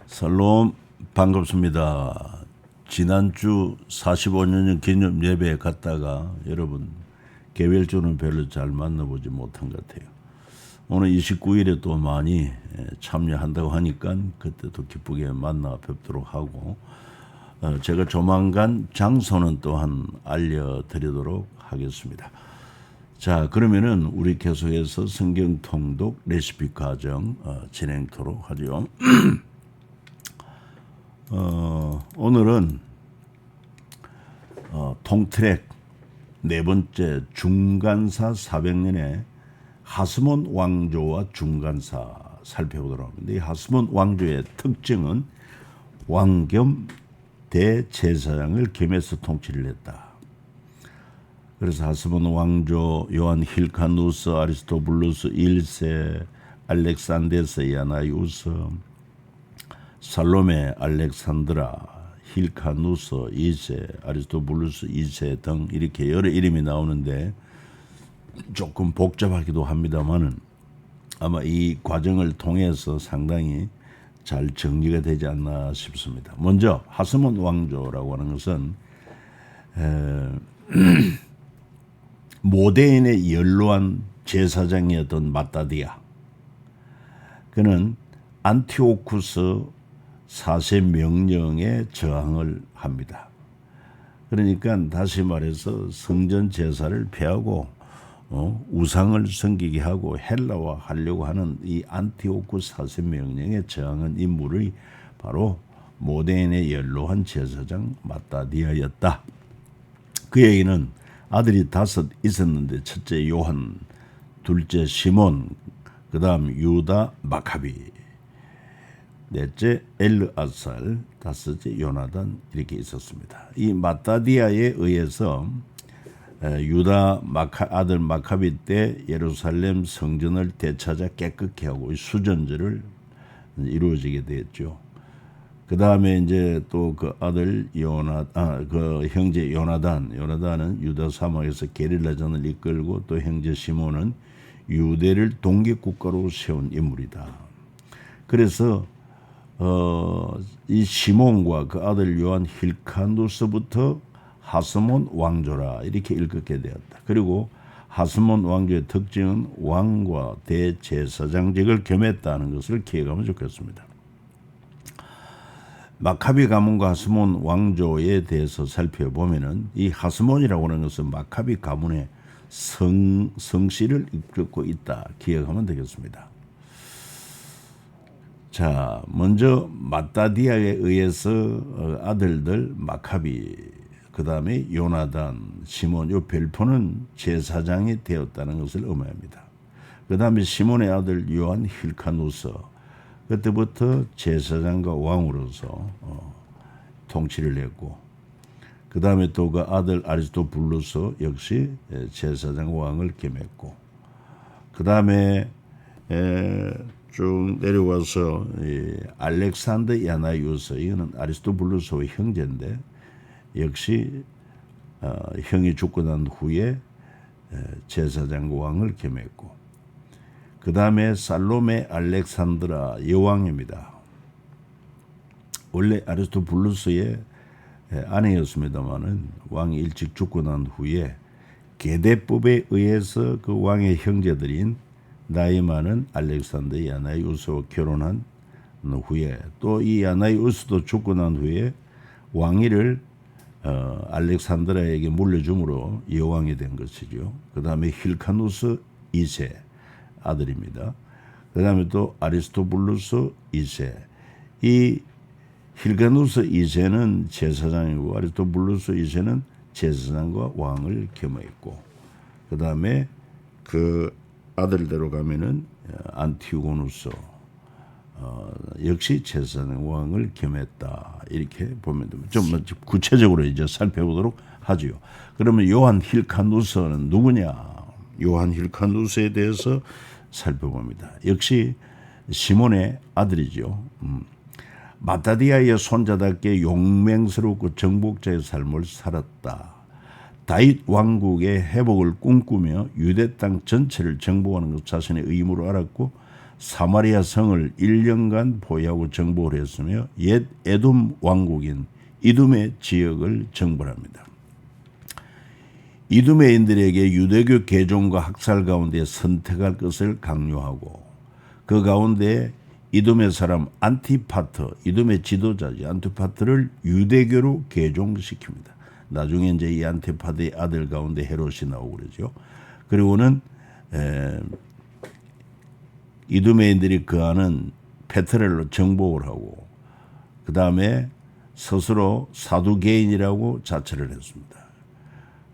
살롬 반갑습니다. 지난주 45주년 기념 예배에 갔다가 여러분 개별주는 별로 잘 만나보지 못한 것 같아요. 오늘 29일에 또 많이 참여한다고 하니까 그때도 기쁘게 만나 뵙도록 하고 제가 조만간 장소는 또한 알려드리도록 하겠습니다. 자, 그러면은 우리 계속해서 성경 통독 레시피 과정 진행토록 하죠. 오늘은 통트랙 네 번째 중간사 400년의 하스몬 왕조와 중간사 살펴보도록 합니다. 이 하스몬 왕조의 특징은 왕 겸 대제사장을 겸해서 통치를 했다. 그래서 하스몬 왕조 요한 힐카누스, 아리스토블루스 1세, 알렉산데스 야나이우스, 살로메, 알렉산드라, 힐카누스 2세, 아리스토블루스 2세 등 이렇게 여러 이름이 나오는데 조금 복잡하기도 합니다만은 아마 이 과정을 통해서 상당히 잘 정리가 되지 않나 싶습니다. 먼저 하스몬 왕조라고 하는 것은 모데인의 연로한 제사장이었던 마따디아, 그는 안티오쿠스 4세 명령에 저항을 합니다. 그러니까 다시 말해서 성전 제사를 폐하고 우상을 섬기게 하고 헬라화 하려고 하는 이 안티오쿠스 4세 명령에 저항한 인물이 바로 모데인의 연로한 제사장 마따디아였다. 그에게는 아들이 5 있었는데 첫째 요한, 둘째 시몬, 그 다음 유다 마카비, 넷째 엘르아살, 5째 요나단 이렇게 있었습니다. 이 마따디아에 의해서 유다 아들 마카비 때 예루살렘 성전을 되찾아 깨끗게 하고 수전제를 이루어지게 되었죠. 그 다음에 이제 또 그 아들 그 형제 요나단은 유다 사막에서 게릴라전을 이끌고 또 형제 시몬은 유대를 독립국가로 세운 인물이다. 그래서 이 시몬과 그 아들 요한 힐카누스부터 하스몬 왕조라 이렇게 읽게 되었다. 그리고 하스몬 왕조의 특징은 왕과 대제사장직을 겸했다는 것을 기억하면 좋겠습니다. 마카비 가문과 하스몬 왕조에 대해서 살펴보면은 이 하스몬이라고 하는 것은 마카비 가문의 성씨를 이끌고 있다 기억하면 되겠습니다. 자, 먼저 마따디아에 의해서 아들들 마카비, 그 다음에 요나단, 시몬, 요 별표는 제사장이 되었다는 것을 의미합니다. 그 다음에 시몬의 아들 요한 힐카누스, 그때부터 제사장과 왕으로서 통치를 했고, 그 다음에 또 그 아들 아리스토블루스 역시 제사장 왕을 겸했고, 그 다음에 쭉 내려와서 알렉산더 야나이우스, 이거는 아리스토블루스의 형제인데 역시 형이 죽고 난 후에 제사장 왕을 겸했고, 그 다음에 살로메 알렉산드라 여왕입니다. 원래 아리스토블루스의 아내였습니다마는 왕이 일찍 죽고 난 후에 계대법에 의해서 그 왕의 형제들인 나이 많은 알렉산더 야나이우스와 결혼한 후에 또 이 야나이우스도 죽고 난 후에 왕위를 알렉산드라에게 물려줌으로 여왕이 된 것이죠. 그 다음에 힐카누스 2세 아들입니다. 그 다음에 또 아리스토블루스 2세. 이 힐카누스 2세는 제사장이고 아리스토블루스 2세는 제사장과 왕을 겸했고, 그 다음에 그 아들대로 가면은 안티고누스 역시 제사장 왕을 겸했다 이렇게 보면 됩니다. 좀 구체적으로 이제 살펴보도록 하지요. 그러면 요한 힐카누스는 누구냐? 요한 힐카누스에 대해서 살펴봅니다. 역시 시몬의 아들이죠. 마따디아의 손자답게 용맹스럽고 정복자의 삶을 살았다. 다윗 왕국의 회복을 꿈꾸며 유대 땅 전체를 정복하는 것 자신의 의무로 알았고 사마리아 성을 1년간 포위하고 정복을 했으며 옛 에돔 왕국인 이둠의 지역을 정벌합니다. 이두메인들에게 유대교 개종과 학살 가운데 선택할 것을 강요하고 그 가운데 이두메 사람 안티파터, 이두메 지도자지 안티파터를 유대교로 개종시킵니다. 나중에 이제 이 안티파터의 아들 가운데 헤롯이 나오고 그러죠. 그리고는 이두메인들이 거하는 페트렐로 정복을 하고 그 다음에 스스로 사두개인이라고 자처를 했습니다.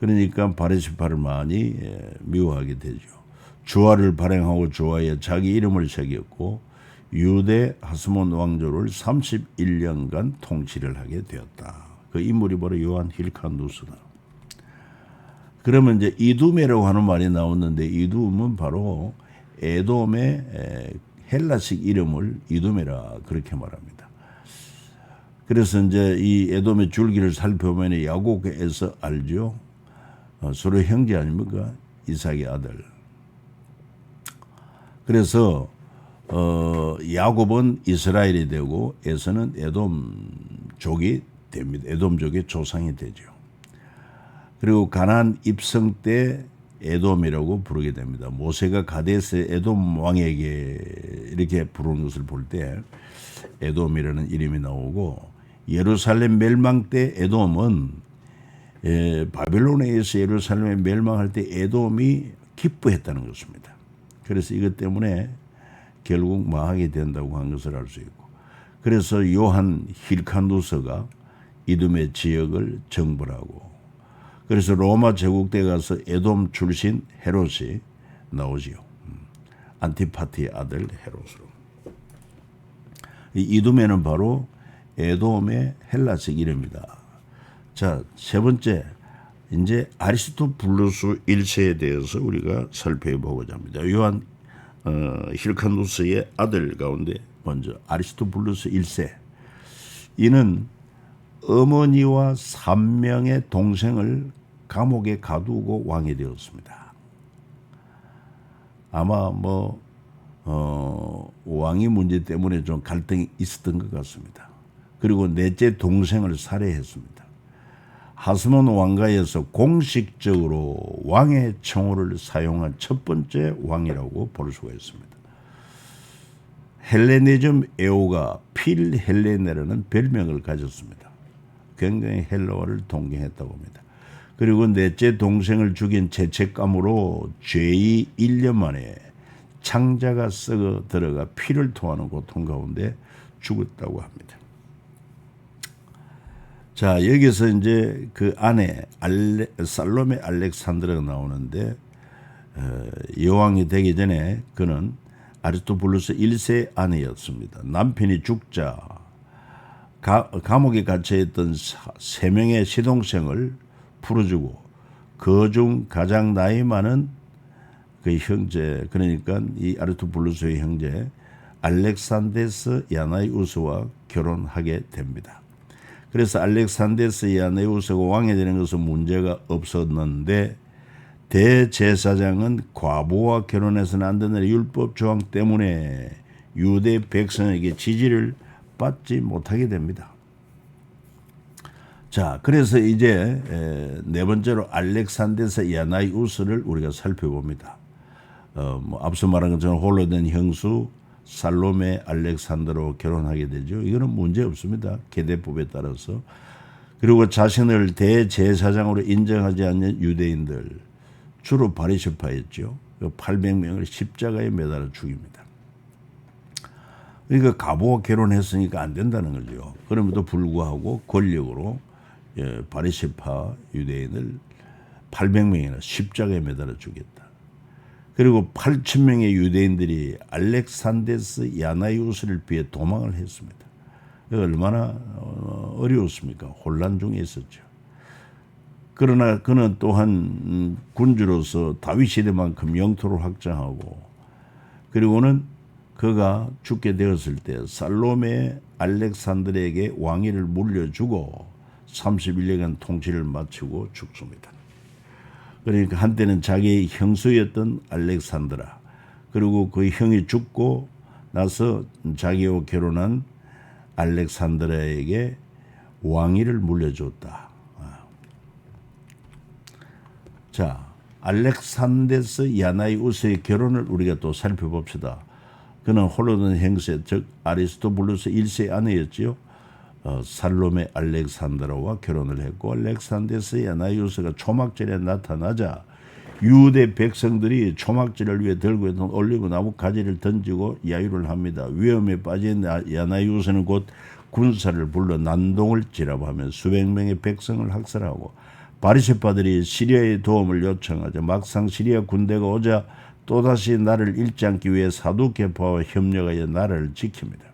그러니까 바리새파를 많이 미워하게 되죠. 주화를 발행하고 주화에 자기 이름을 새겼고 유대 하스몬 왕조를 31년간 통치를 하게 되었다. 그 인물이 바로 요한 힐카누스다. 그러면 이제 이두메라고 하는 말이 나오는데 이두메는 바로 에돔의 헬라식 이름을 이두메라 그렇게 말합니다. 그래서 이제 이 에돔의 줄기를 살펴보면 야곱에서 알죠. 서로 형제 아닙니까? 이삭의 아들. 그래서 야곱은 이스라엘이 되고 에서는 에돔족이 됩니다. 에돔족의 조상이 되죠. 그리고 가나안 입성 때 에돔이라고 부르게 됩니다. 모세가 가데스의 에돔 왕에게 이렇게 부르는 것을 볼 때 에돔이라는 이름이 나오고 예루살렘 멸망 때 에돔은 바벨론에 의해서 예루살렘에 멸망할 때 에돔이 기뻐했다는 것입니다. 그래서 이것 때문에 결국 망하게 된다고 한 것을 알 수 있고 그래서 요한 힐카누스가 이둠의 지역을 정벌하고 그래서 로마 제국 때 가서 에돔 출신 헤롯이 나오지요. 안티파티의 아들 헤롯으로. 이둠에는 바로 에돔의 헬라식 이름이다. 자, 세 번째, 이제 아리스토블루스 1세에 대해서 우리가 살펴보고자 합니다. 요한 힐카누스의 아들 가운데 먼저 아리스토블루스 1세. 이는 어머니와 3명의 동생을 감옥에 가두고 왕이 되었습니다. 아마 왕위 문제 때문에 좀 갈등이 있었던 것 같습니다. 그리고 넷째 동생을 살해했습니다. 하스몬 왕가에서 공식적으로 왕의称호를 사용한 첫 번째 왕이라고 볼 수가 있습니다. 헬레니즘 애호가 필헬레네라는 별명을 가졌습니다. 굉장히 헬라어를 동경했다고 합니다. 그리고 넷째 동생을 죽인 죄책감으로 죄의 1년 만에 창자가 썩어 들어가 피를 토하는 고통 가운데 죽었다고 합니다. 자, 여기서 이제 그 아내 살로메 알렉산드라가 나오는데 여왕이 되기 전에 그는 아리스토블루스 1세 아내였습니다. 남편이 죽자 감옥에 갇혀있던 3명의 시동생을 풀어주고 그중 가장 나이 많은 그 형제, 그러니까 이 아리스토블루스의 형제 알렉산데스 야나이우스와 결혼하게 됩니다. 그래서 알렉산데스 야나이우스가 왕이 되는 것은 문제가 없었는데 대제사장은 과부와 결혼해서는 안 되는 율법 조항 때문에 유대 백성에게 지지를 받지 못하게 됩니다. 자, 그래서 이제 네 번째로 알렉산데스 야나이우스를 우리가 살펴봅니다. 앞서 말한 것처럼 홀로 된 형수 살로메 알렉산더로 결혼하게 되죠. 이거는 문제 없습니다. 계대법에 따라서. 그리고 자신을 대제사장으로 인정하지 않는 유대인들, 주로 바리새파였죠. 800명을 십자가에 매달아 죽입니다. 그러니까 가보와 결혼했으니까 안 된다는 거죠. 그럼에도 불구하고 권력으로 바리새파 유대인을 800명이나 십자가에 매달아 죽였다. 그리고 8,000명의 유대인들이 알렉산데스 야나이우스를 피해 도망을 했습니다. 얼마나 어려웠습니까? 혼란 중에 있었죠. 그러나 그는 또한 군주로서 다윗 시대만큼 영토를 확장하고 그리고는 그가 죽게 되었을 때 살로메 알렉산드르에게 왕위를 물려주고 31년간 통치를 마치고 죽습니다. 그러니까 한때는 자기의 형수였던 알렉산드라, 그리고 그 형이 죽고 나서 자기와 결혼한 알렉산드라에게 왕위를 물려줬다. 자, 알렉산데스 야나이우스의 결혼을 우리가 또 살펴봅시다. 그는 홀로돈 행세, 즉 아리스토블루스 1세 아내였지요. 살로메 알렉산드라와 결혼을 했고, 알렉산데스 야나이우스가 초막절에 나타나자 유대 백성들이 초막절을 위해 들고 있던 올리브 나무 가지를 던지고 야유를 합니다. 위험에 빠진 야나이우스는 곧 군사를 불러 난동을 지라하며 수백 명의 백성을 학살하고, 바리새파들이 시리아의 도움을 요청하자 막상 시리아 군대가 오자 또다시 나를 잃지 않기 위해 사두개파와 협력하여 나라를 지킵니다.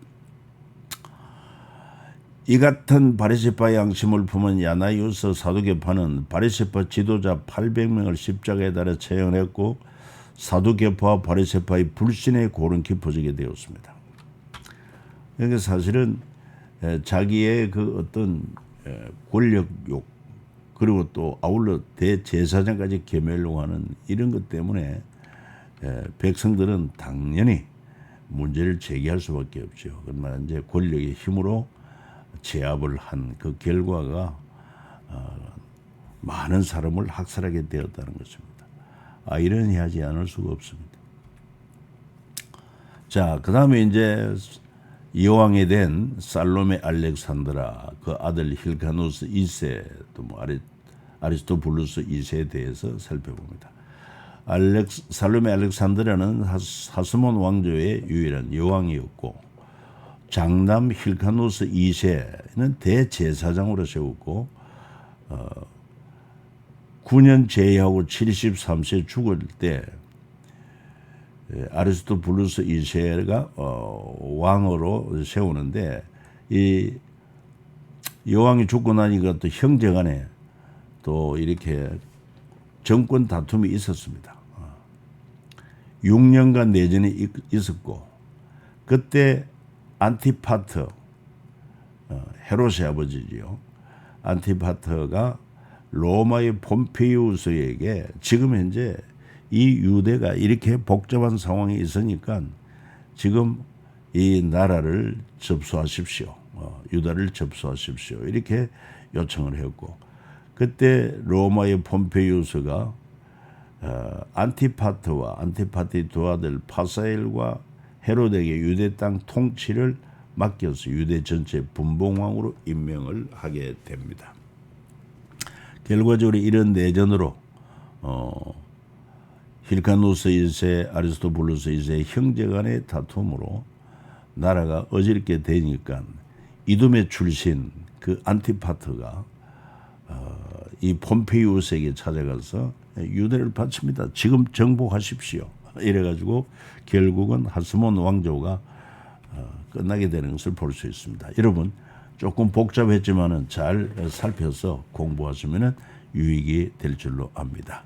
이 같은 바리새파 양심을 품은 야나이우스 사두개파는 바리새파 지도자 800명을 십자가에 달아 처형했고, 사두개파와 바리새파의 불신의 골은 깊어지게 되었습니다. 그러니까 사실은 자기의 그 어떤 권력욕, 그리고 또 아울러 대제사장까지 겸하려고 하는 이런 것 때문에 백성들은 당연히 문제를 제기할 수밖에 없죠. 그러나 이제 권력의 힘으로 제압을 한 그 결과가 많은 사람을 학살하게 되었다는 것입니다. 아이러니하지 않을 수가 없습니다. 자, 그 다음에 이제 여왕이 된 살로메 알렉산드라, 그 아들 힐카누스 2세, 또 뭐 아리스토블루스 2세에 대해서 살펴봅니다. 살로메 알렉산드라는 하스몬 왕조의 유일한 여왕이었고, 장남 힐카누스 2세는 대제사장으로 세웠고, 9년 제위하고 73세 죽을 때 아리스토블루스 2세가 왕으로 세우는데, 이 여왕이 죽고 나니까 또 형제간에 또 이렇게 정권 다툼이 있었습니다. 6년간 내전이 있었고, 그때 안티파터, 헤롯의 아버지지요. 안티파터가 로마의 폼페이우스에게 지금 현재 이 유대가 이렇게 복잡한 상황에 있으니까 지금 이 나라를 접수하십시오. 유다를 접수하십시오. 이렇게 요청을 했고, 그때 로마의 폼페이우스가 안티파트와 안티파트의 두 아들 파사엘과 헤롯에게 유대 땅 통치를 맡겨서 유대 전체 분봉왕으로 임명을 하게 됩니다. 결과적으로 이런 내전으로 힐카누스 1세, 아리스토블루스 2세 형제간의 다툼으로 나라가 어지럽게 되니까 이두메 출신 그 안티파트가 이 폼페이우스에게 찾아가서 유대를 바칩니다. 지금 정복하십시오. 이래가지고 결국은 하스몬 왕조가 끝나게 되는 것을 볼 수 있습니다. 여러분, 조금 복잡했지만은 잘 살펴서 공부하시면 유익이 될 줄로 압니다.